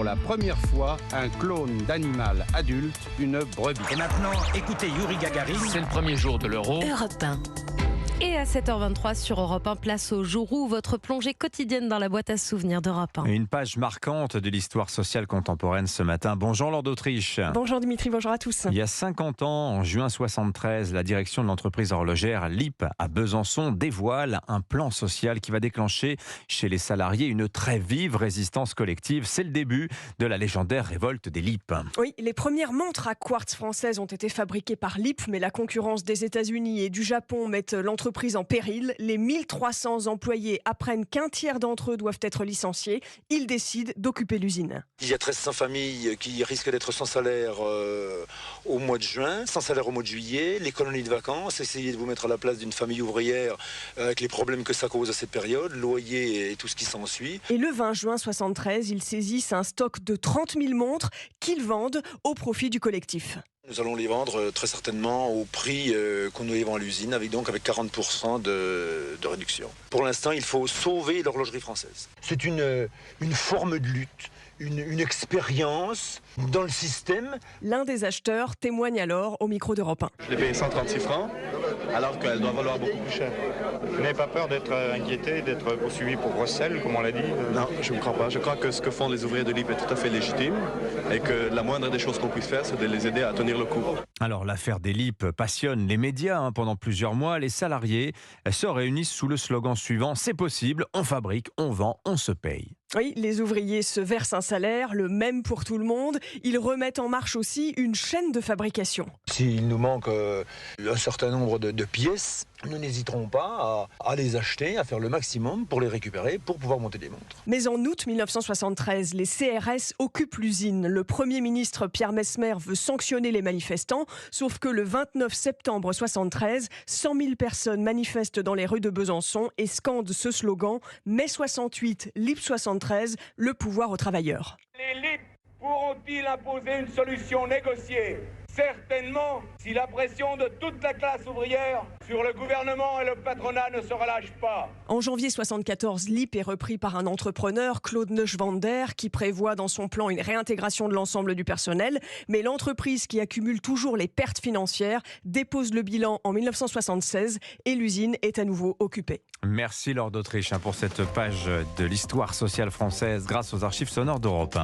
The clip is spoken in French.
la première fois un clone d'animal adulte, une brebis. Et maintenant, écoutez Yuri Gagarin. C'est le premier jour de l'Euro. Europe 1. Et à 7h23 sur Europe 1, place au jour où, votre plongée quotidienne dans la boîte à souvenirs d'Europe 1. Une page marquante de l'histoire sociale contemporaine ce matin. Bonjour Laure d'Autriche. Bonjour Dimitri, bonjour à tous. Il y a 50 ans, en juin 73, la direction de l'entreprise horlogère LIP à Besançon dévoile un plan social qui va déclencher chez les salariés une très vive résistance collective. C'est le début de la légendaire révolte des LIP. Oui, les premières montres à quartz françaises ont été fabriquées par LIP, mais la concurrence des États-Unis et du Japon met l'entreprise en péril. Les 1300 employés apprennent qu'un tiers d'entre eux doivent être licenciés. Ils décident d'occuper l'usine. Il y a 1300 familles qui risquent d'être sans salaire au mois de juin, sans salaire au mois de juillet, les colonies de vacances. Essayez de vous mettre à la place d'une famille ouvrière avec les problèmes que ça cause à cette période, loyer et tout ce qui s'ensuit. Et le 20 juin 73, ils saisissent un stock de 30 000 montres qu'ils vendent au profit du collectif. Nous allons les vendre très certainement au prix qu'on nous les vend à l'usine, avec 40% de réduction. Pour l'instant, il faut sauver l'horlogerie française. C'est une forme de lutte, une expérience dans le système. L'un des acheteurs témoigne alors au micro d'Europe 1. Je l'ai payé 136 francs, alors qu'elle doit valoir beaucoup plus cher. Vous n'avez pas peur d'être inquiété, d'être poursuivi pour recel, comme on l'a dit? Non, je ne crois pas. Je crois que ce que font les ouvriers de LIP est tout à fait légitime et que la moindre des choses qu'on puisse faire, c'est de les aider à tenir le coup. Alors l'affaire des LIP passionne les médias. Pendant plusieurs mois, les salariés se réunissent sous le slogan suivant: c'est possible, on fabrique, on vend, on se paye. Oui, les ouvriers se versent un salaire, le même pour tout le monde. Ils remettent en marche aussi une chaîne de fabrication. S'il nous manque un certain nombre de pièces, nous n'hésiterons pas à les acheter, à faire le maximum pour les récupérer, pour pouvoir monter des montres. Mais en août 1973, les CRS occupent l'usine. Le Premier ministre Pierre Messmer veut sanctionner les manifestants, sauf que le 29 septembre 1973, 100 000 personnes manifestent dans les rues de Besançon et scandent ce slogan: Mai 68, LIP 73, le pouvoir aux travailleurs. Les LIP pourront-ils imposer une solution négociée ? Certainement, si la pression de toute la classe ouvrière sur le gouvernement et le patronat ne se relâche pas. En janvier 1974, LIP est repris par un entrepreneur, Claude Neuschwander, qui prévoit dans son plan une réintégration de l'ensemble du personnel. Mais l'entreprise, qui accumule toujours les pertes financières, dépose le bilan en 1976 et l'usine est à nouveau occupée. Merci Laure d'Autriche pour cette page de l'histoire sociale française grâce aux archives sonores d'Europe 1.